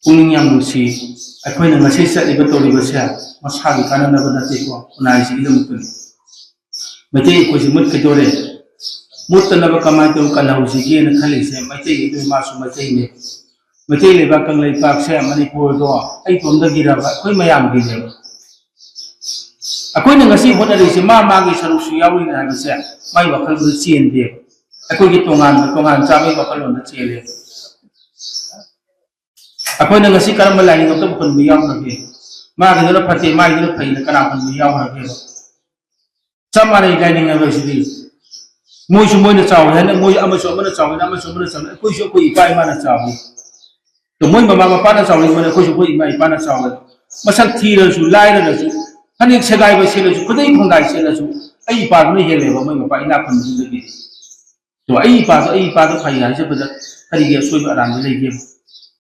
पुनिंग याम नुसी अखोइना ngasi चलिबा तोरिबा से मसागी काननबा नतेको उनाइसि इदमुतुनि मते कोजि मुत केदोरे मुतनबा कमाय तो कलहौसि गेन खलिसे मते इदु मासु मते ने मते लेबा कंगलै पाक से मणिपुर दो आई तोमदा गिराबा अखोइ मयाम गिने अखोइना ngasi होनरिसे मागी सरुसु याविना हाबसे माइ वखल दु चेनदे अखोइगी तोंगान चाबै वखल लोंदा चेले अखोइना ngasi करम लाइन गत बखन बि यावनगे मागिदुना फते मागिदुना फैना कना फन बि यावनगे समारे लाइनिंग अबसिदि मोइसु मोइना चाव हैना मोइ अमसु अमना चाव हैना अमसु अमना चाव कोइसु कोइ इपाइ माना चाव तो मोइ ममा मपाना चाव हैना कोइसु कोइ इमा इपाना चाव मसक थीरसु लाइरसु हनिक सगाइ बसेलसु खुदै फंगाइ सेलसु अइ इपादुना हेलेबा मोइ मपा इना फन दुदि तो अइ इपादु फै हाइसे बजा करिगे सोइ अरान लेगे